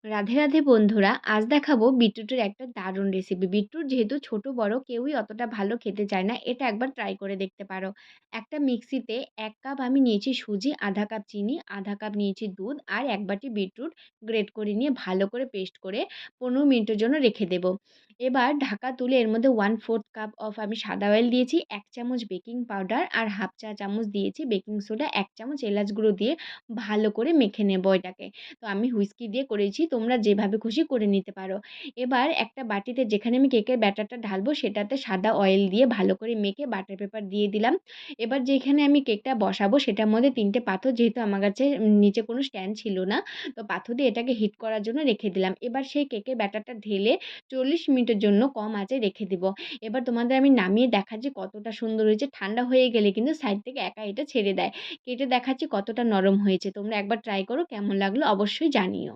রাধে রাধে বন্ধুরা, আজ দেখাবো বিটরুটের একটা দারুণ রেসিপি। বিটরুট যেহেতু ছোট বড় কেউই অতটা ভালো খেতে চায় না, এটা একবার ট্রাই করে দেখতে পারো। একটা মিক্সিতে ১ কাপ আমি নিয়েছি সুজি, আধা কাপ চিনি, আধা কাপ নিয়েছি দুধ আর ১ বাটি বিটরুট গ্রেট করে নিয়ে ভালো করে পেস্ট করে ১৫ মিনিটের জন্য রেখে দেব। এবার ঢাকা তুলে এর মধ্যে 1/4 কাপ অফ আমি সাদা অয়েল দিয়েছি, ১ চামচ বেকিং পাউডার আর হাফ চা চামচ দিয়েছি বেকিং সোডা, ১ চামচ এলাচ গুঁড়ো দিয়ে ভালো করে মেখে নেব এটাকে। তো আমি হুইস্কি দিয়ে করেছি, তোমরা যেভাবে খুশি করে নিতে পারো। এবার একটা বাটিতে যেখানে আমি কেকের ব্যাটারটা ঢালবো সেটাতে সাদা অয়েল দিয়ে ভালো করে মেখে বাটার পেপার দিয়ে দিলাম। এবার যেখানে আমি কেকটা বসাবো সেটার মধ্যে ৩ টে পাথর, যেহেতু আমার কাছে নিচে কোনো স্ট্যান্ড ছিল না, তো পাথর দিয়ে এটাকে হিট করার জন্য রেখে দিলাম। এবার সেই কেকের ব্যাটারটা ঢেলে ৪০ মিনিটের জন্য কম আঁচে রেখে দিব। এবার তোমাদের আমি নামিয়ে দেখাচ্ছি কতটা সুন্দর হয়েছে। ঠান্ডা হয়ে গেলে কিন্তু সাইড থেকে একা এটা ছেড়ে দেয়। কেটে দেখাচ্ছি কতটা নরম হয়েছে। তোমরা একবার ট্রাই করো, কেমন লাগলো অবশ্যই জানিও।